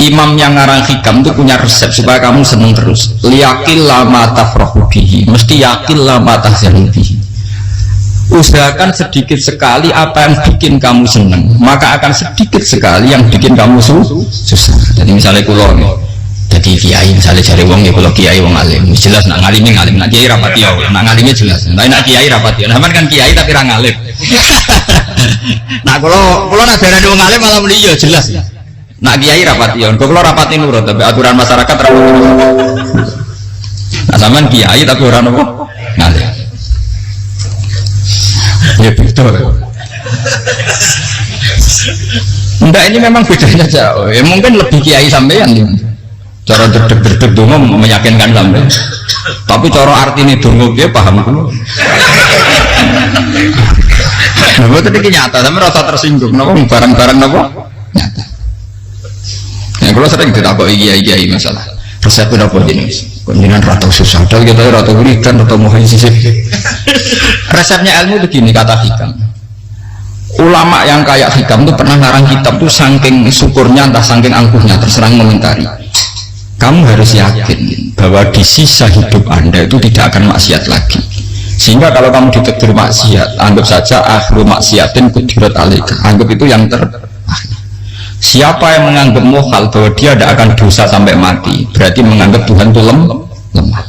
imam yang ngarang hikam itu punya resep supaya kamu seneng terus. Liyakil lama tafrahu bihi, mesti yakil lama tahzanu bihi. Usahakan sedikit sekali apa yang bikin kamu seneng, maka akan sedikit sekali yang bikin kamu susah. Jadi misalnya kulo jadi kiai, misalnya cari wong ya kulo kiai wong alim, jelas nak ngalimi ngalim, nak kiai rapati ya, nak ngalimnya jelas. Nah nak kiai rapati, nah kan kiai tapi ra ngalim. Nah kulo nak darani wong alim malah muni ya jelas. Nak kiai rapati ya, kulo rapati nurut tapi aturan masyarakat rapati. Nah sampean kiai tapi ora nopo ngalim. Ya betul. Enggak, ini memang bedanya jauh. Ya, mungkin lebih kiai sampean nih. Cara derdek-derdek dongo meyakinkan sampean. Tapi cara artine dongo piye paham kulo. Nah, betul iki nyata, sampe rasa tersinggung napa barang-barang napa? Nyata. Ya kalau sering ditakoki kiai-kiai masalah. Resep napa jenis? Konjinan ratau susah, kita ratau berikan, ratau mohon sisip. Resepnya ilmu begini kata hikam. Ulama yang kayak hikam itu pernah ngarang kitab tuh saking syukurnya entah saking angkuhnya terserang komentari. Kamu harus yakin bahwa di sisa hidup Anda itu tidak akan maksiat lagi. Sehingga kalau kamu ditegur maksiat, anggap saja akhiru maksiatin kudirat alaika. Anggap itu yang siapa yang menganggap mukhal bahwa dia tidak akan dosa sampai mati, berarti menganggap Tuhan itu lemah.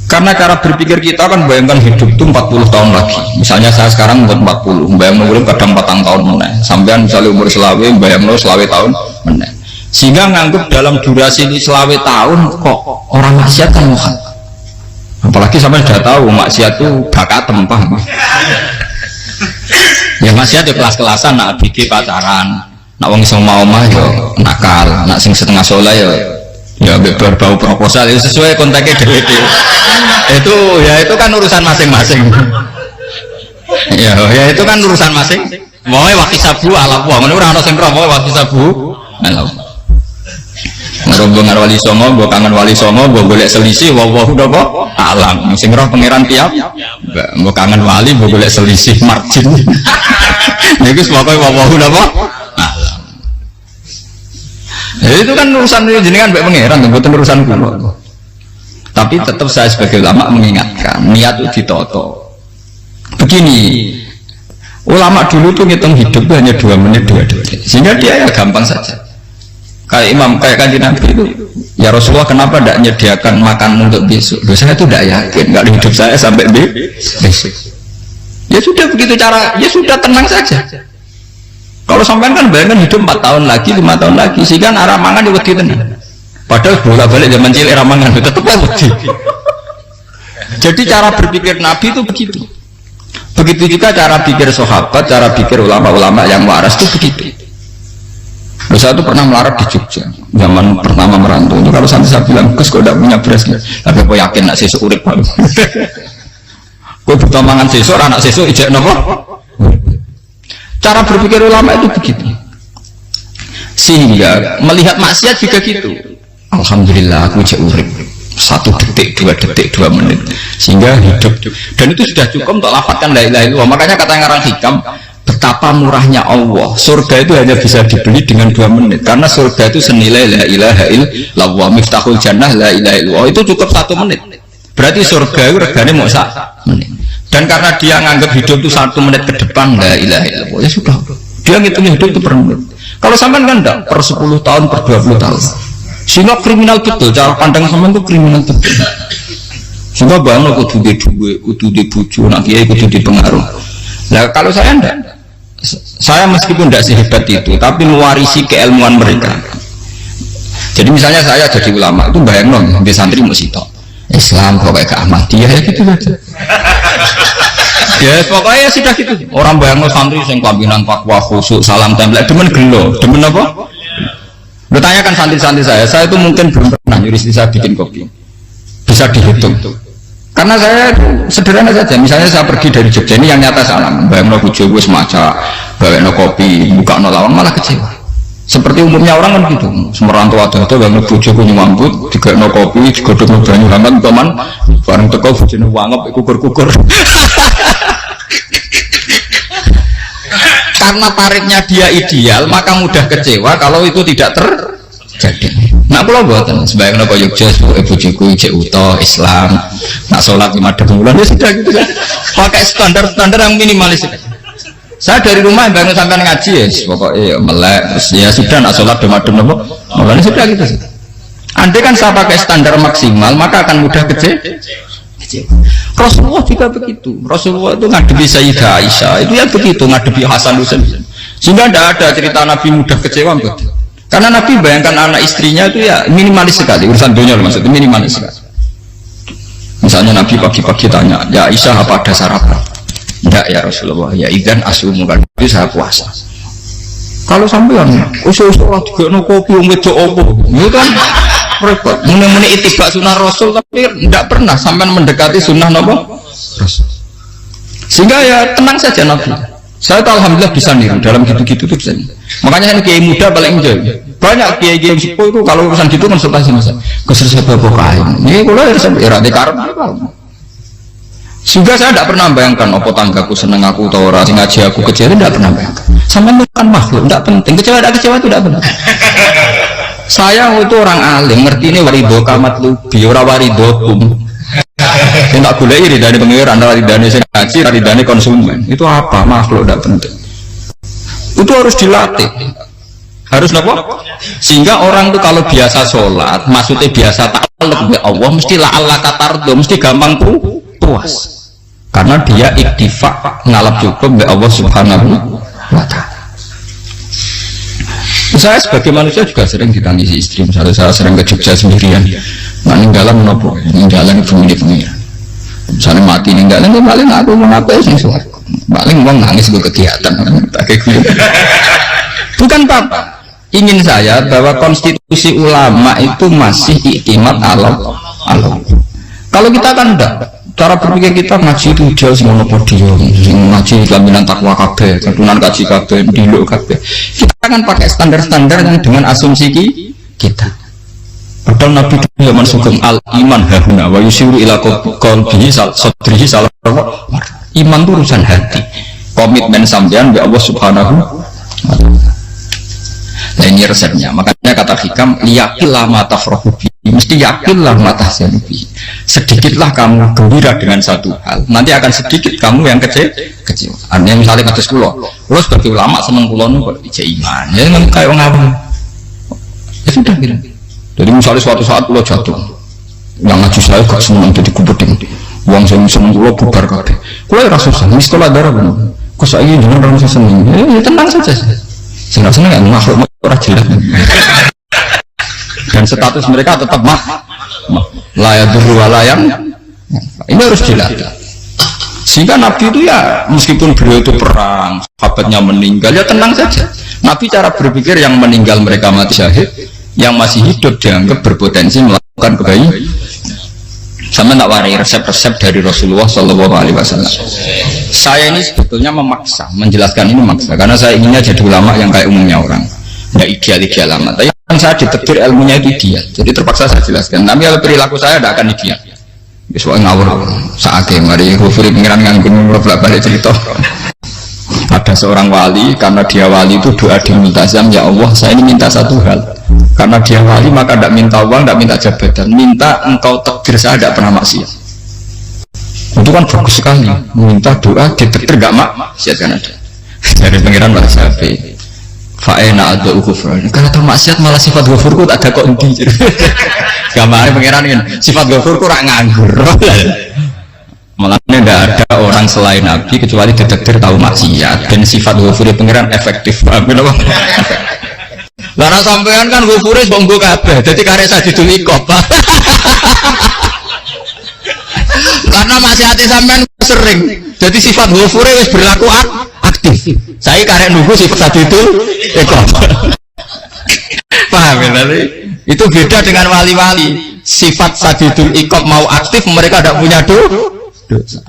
Karena cara berpikir kita kan bayangkan hidup itu 40 tahun lagi. Misalnya saya sekarang umur 40, bayang umur kadang 4 tahun meneh. Sampean misalnya umur selawe, bayang selawe tahun meneh. Sehingga menganggap dalam durasi ini selawe tahun kok orang maksiat kan mukhal. Apalagi sampai sudah tahu maksiat itu bakat tempah. Ya maksiat ya kelas-kelasan, nak bikin pacaran. Nak wong iso mau mah yo nakal, nak sing setengah soleh ya berbau proposal itu sesuai kontaknya DWD. Itu kan urusan masing-masing. Ya itu kan urusan masing. Wae waktu sabu ala wong ngono ora ono sing roh wae waktu sabu. Ala. Ngarep ngar wali songo, mbok kangen wali songo, mbok golek selisih wawahu napa alam. Sing roh pangeran tiap. Mbok kangen wali, mbok golek selisih margin. Niku pokoke wawahu napa ya, itu kan urusan jenengan mbek pangeran, bukan urusan kula. Tapi tetap saya sebagai ulama mengingatkan, niat itu ditoto. Begini, ulama dulu tuh ngitung hidup itu hanya 2 menit 2 detik, sehingga dia ya gampang saja. Kayak imam, kayak kanjeng Nabi itu, ya Rasulullah kenapa tidak menyediakan makan untuk besok? Saya itu tidak yakin, nggak ada hidup saya sampai besok. Ya sudah begitu cara, ya sudah tenang saja. Kalau sampean kan bayangkan hidup 4 tahun lagi, 5 tahun lagi, sehingga arah mangan di wedi tenan. Padahal bolak-balik zaman cilik arah mangan tetap wedi. Jadi cara berpikir Nabi itu begitu. Begitu juga cara pikir sahabat, cara pikir ulama-ulama yang waras itu begitu. Saya itu pernah melarat di Jogja, zaman pertama merantau. Itu kalau sampai saya bilang, Gus kok tidak punya beras, tapi aku yakin nak sesuk urip baru. Kau butuh mangan sesuk, anak sesuk ijek nopo. Cara berpikir ulama itu begitu, sehingga melihat maksiat juga gitu. Alhamdulillah aku cek urip 1 detik, 2 detik, 2 menit, sehingga hidup. Dan itu sudah cukup untuk lafadzkan la ilaha illallah. Makanya kata yang ngarang hikam, betapa murahnya Allah. Surga itu hanya bisa dibeli dengan 2 menit, karena surga itu senilai la ilaha illallah, miftahul jannah la ilaha illallah. Itu cukup 1 menit. Berarti surga itu regane mau 1 menit. Dan karena dia nganggap hidup itu 1 menit ke depan la ilaha illallah, ya sudah, dia ngitungnya hidup itu per menit. Kalau sampean kan enggak, per 10 tahun, per 20 tahun, sehingga kriminal betul, cara pandang sampean itu kriminal betul. Sehingga bangga kudu di duwe, kudu di bojo, nak kiai kudu di pengaruh. Nah kalau saya enggak, saya meskipun tidak sehebat itu, tapi mewarisi keilmuan mereka. Jadi misalnya saya jadi ulama, itu bayang di santri musitok Islam pokoknya ke Ahmadiyah ya gitu saja. Ya pokoknya sudah gitu. Orang bayang santri yang pimpinan fatwa khusyuk salam tempel demen gelo, demen apa? Bertanyakan santri-santri saya itu mungkin belum pernah nyuri saya bikin kopi, bisa dihitung. Karena saya sederhana saja. Misalnya saya pergi dari Jogja ini yang nyata salam, bayang bojo wis maca, bawa kopi, buka lawang malah kecewa. Seperti umumnya orang kan gitu, semerantau ada bayang bojo ku nyambut, digawe kopi, digodhog banyu hangat teman, bareng teko bojone wangep kukur-kukur. Karena tarifnya dia ideal, maka mudah kecewa kalau itu tidak jadi. Nak kula mboten sebaiknya kok Yogya bojoku cek uta Islam. Nak salat 5 bulan ya sudah gitu kan. Pakai standar-standar yang minimalis. Saya dari rumah bangun sampai ngaji ya, pokoknya melek ya sudah nak salat demadem nopo. Mulane sudah gitu. Andai kan saya pakai standar maksimal maka akan mudah kecil. Rasulullah juga begitu. Rasulullah itu ngadepi Sayyidah Aisyah itu ya begitu, ngadepi Hasan Husain. Sehingga tidak ada cerita Nabi mudah kecewa betul. Karena Nabi bayangkan anak istrinya itu ya minimalis sekali, urusan dunia maksudnya minimalis sekali. Misalnya Nabi pagi-pagi tanya, ya Aisyah apa ada sarapan? Tidak ya Rasulullah, ya idan asumu kan itu saya puasa. Kalau sampean usul-usul juga no kopi umbejo opo, itu kan repot. Muni-muni itibak sunnah Rasul tapi tidak pernah sampai mendekati sunnah Nabi Rasul. Sehingga ya tenang saja Nabi. Saya tahu alhamdulillah bisa niru dalam gitu-gitu tuh bisa. Makanya kan kiai muda paling enjoy. Banyak kiai-kiai sepuh itu kalau urusan gitu konsultasi masa. Keser sebab kain. Ini kalau era dekarep. Sehingga saya tidak pernah bayangkan apa tanggaku seneng aku atau orang ngaji aku kecewa, tidak pernah bayangkan. Sampai bukan makhluk, tidak penting. Kecewa itu tidak penting. Saya itu orang alim, ngerti ini warido kamat lubi, ora warido kum. Yang tak boleh iri dari pengiran, ridane sing ngaji, ridane konsumen. Itu apa? Makhluk tidak penting. Itu harus dilatih. Harus apa? Sehingga orang itu kalau biasa sholat, maksudnya biasa ta'alluq bi Allah, mesti la'alla katardo, mesti gampang puas. Karena dia iktifak ngalap cukup bi Allah Subhanahu wa ta'ala. Saya sebagai manusia juga sering ditangisi istri. Misalnya saya sering ke Jogja sendirian, ninggalan menopo, ninggalan ibu milik pengiran. Misalnya mati ninggalan, ya paling aku mau apa ya sih, paling mau nangis gue kegiatan, bukan apa. Ingin saya bahwa konstitusi ulama itu masih iktimat Allah. Kalau kita kan enggak, cara berpikir kita ngaji itu jauh semua podium, ngaji jaminan takwa kabeh, ketunan kaji kabeh, diluk kabeh. Kita akan pakai standar-standar yang dengan asumsi kita. Padahal Nabi zaman sugeng al iman hahuna wa yusiru ila qalbihi sadrihi salah. Iman itu urusan hati, komitmen sampean bi Allah Subhanahu wa ta'ala. Nah ini resepnya. Makanya kata hikam yakinlah mata frohubi, mesti yakinlah mata senubi. Sedikitlah kamu gembira dengan satu hal, nanti akan sedikit kamu yang kecil. Artinya misalnya kata sekolah, lo sebagai ulama seneng pulau nunggu ijazah iman, ya kan kayak orang apa? Ya sudah gitu. Jadi misalnya suatu saat pulau jatuh, yang ngaji saya gak seneng jadi kubeting, uang saya seneng pulau bubar kabeh. Pulau ya susah, ini sekolah darah benar. Kok saya ini orang saya seneng, ya tenang saja. Senang yang makhluk orang jelas. Dan status mereka tetap layak berwalayang. Ini harus jelas. Sehingga Nabi itu ya meskipun beliau itu perang, sahabatnya meninggal, ya tenang saja. Nabi cara berpikir yang meninggal mereka mati syahid, yang masih hidup dianggap berpotensi melakukan kebaikan. Sama tak warai resep-resep dari Rasulullah Shallallahu Alaihi Wasallam. Saya ini sebetulnya memaksa, menjelaskan ini memaksa, karena saya inginnya jadi ulama yang kayak umumnya orang, nggak ideal amat. Tapi kan saya ditegur ilmunya itu ideal, jadi terpaksa saya jelaskan. Tapi kalau perilaku saya tidak akan ideal. Besok ngawur saatnya mari hufuri pengiran nganggur balik cerita. Ada seorang wali, karena dia wali itu doa di multazam, ya Allah saya ini minta satu hal, karena dia wali maka tidak minta uang, tidak minta jabatan, minta engkau takdir saya tidak pernah maksiat. Itu kan bagus sekali, minta doa ditakdir gak maksiat kan ada. Dari pengiran malah sapi fa'ena ada ukufran, karena tahu maksiat malah sifat ghafurku tak ada kok inti. Gambarnya pengiran kan sifat ghafurku rak nganggur. Malah tidak ada orang selain Nabi kecuali detektir tahu maksiat, dan sifat ghafurnya pengiran efektif. Karena sampean kan ghafurnya bonggo kabeh, jadi karek sajidul iqab. Karena maksiatnya sampean sering, jadi sifat ghafurnya wis berlaku aktif. Saya karek nunggu sifat sajidul iqab. Paham ya tadi? Itu beda dengan wali-wali. Sifat sajidul iqab mau aktif, mereka tidak punya dosa.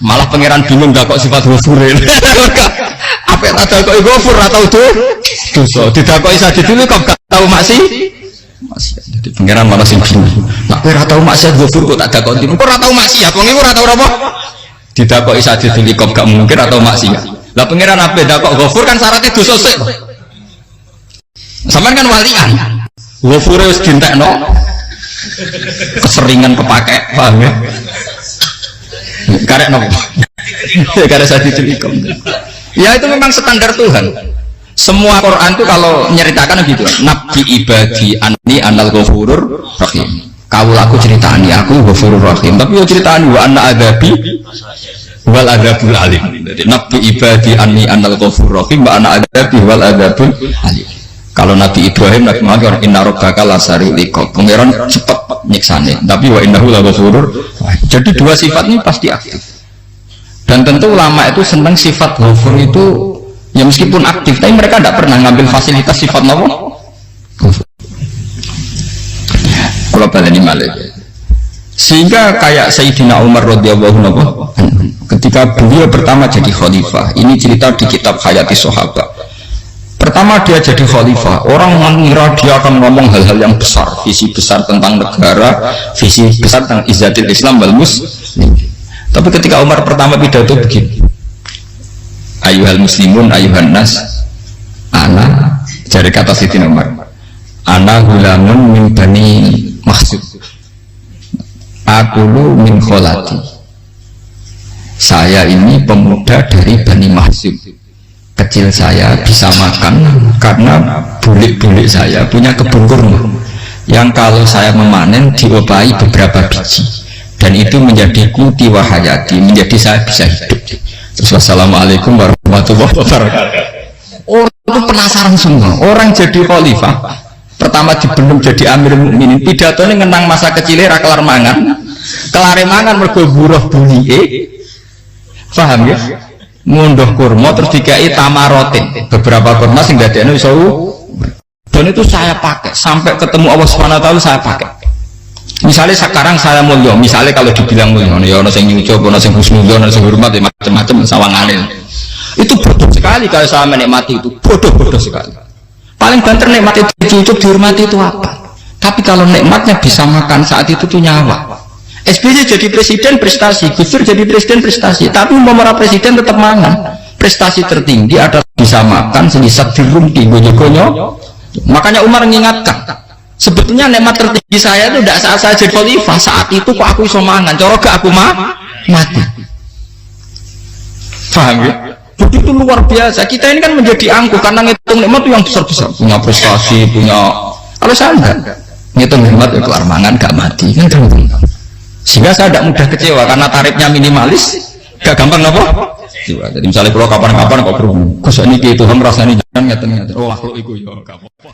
Malah pangeran bingung gak kok sifat ghafure. Apa tak kok ghafur atau dosa didakoi saja dulu kok gak tahu masih. Jadi pangeran malah sing bingung. Nak ora tahu maksiat ghafur kok tak dakoni. Kok ora tahu maksiat, wong iku ora tahu apa? Didakoi saja dulu kok gak mungkin atau maksiat. Lah pangeran apa dakok ghafur kan syaratnya dosa sik. Sampean kan walian. Ghafure wis dintekno keseringan kepake, paham ya? Karek nopo? Karek sadi celikom. Ya itu memang standar Tuhan. Semua Quran itu kalau nyeritakan gitu. Nabi ibadi anni anal ghafurur rahim. Kawulaku ceritani aku ghafurur rahim. Tapi yo ceritani wa anna adabi wal adabul alim. Jadi nabi ibadi anni anal ghafurur rahim wa anna adabi wal adabul alim. Kalau Nabi Ibrahim, Nabi Muhammad, inna rabbaka lasari'ul iqab. Pangeran cepat nyiksane. Tapi wa innahu laghafurur. Jadi dua sifat ini pasti aktif. Dan tentu ulama itu senang sifat ghafur itu ya meskipun aktif, tapi mereka tidak pernah ngambil fasilitas sifat apa? Kalau baleni malih. Sehingga kayak Sayyidina Umar radhiyallahu anhu ketika beliau pertama jadi khalifah, ini cerita di kitab Hayati Sahabat. Pertama dia jadi khalifah, orang mengira dia akan ngomong hal-hal yang besar, visi besar tentang negara, visi besar tentang izzatil Islam wal muslim. Tapi ketika Umar pertama pidato begini, ayyuhal muslimun ayyuhan nas, ana, dari kata Sayyidina Umar, ana gulamun min bani Makhzum, akulu min kholati, saya ini pemuda dari Bani Makhzum. Kecil saya bisa makan karena bulik-bulik saya punya kebun kurma yang kalau saya memanen diobahi beberapa biji dan itu menjadi kuti wahayati, menjadi saya bisa hidup. Terus wassalamualaikum warahmatullahi wabarakatuh. Orang itu penasaran semua. Orang jadi khalifah pertama belum jadi amir mukminin pidatonya ngenang masa kecilnya kelar mangan, kelare mangan mergo buruh bulike, paham ya? Ngunduh kurma terus dikai tamarotin beberapa kurma sing dadekno iso dan itu saya pakai sampai ketemu Allah Subhanahu wa taala saya pakai. Misalnya sekarang saya mulia, misalnya kalau dibilang mulia ya ono sing nyucup, ono sing husnudzon, ono sing hormat ya macam-macam sawangane. Itu bodoh sekali kalau saya menikmati itu, bodoh sekali. Paling banter nikmati dicucup dihormati itu apa? Tapi kalau nikmatnya bisa makan saat itu tuh nyawa. SBY jadi presiden prestasi, Gus Dur jadi presiden prestasi, tapi pemerintah presiden tetap mangan. Prestasi tertinggi adalah bisa makan selisat dirumpi gojo-gojo. Makanya Umar mengingatkan, sebetulnya nikmat tertinggi saya itu tidak saat saya jadi khalifah, saat itu kok aku iso mangan, coro gak aku mati. Paham ya? Begitu luar biasa. Kita ini kan menjadi angkuh karena ngitung nikmat itu yang besar-besar, punya prestasi, punya. Kalau saya enggak ngitung nikmat ya kelar mangan gak mati kan gampang. Sehingga saya tidak mudah kecewa karena tarifnya minimalis, gak gampang apa? Jadi misalnya kalau kapan-kapan kok perlu, kok ini Tuhan merasa ini jangan ngeten-ngeten. Oh makhluk itu ya gak apa-apa.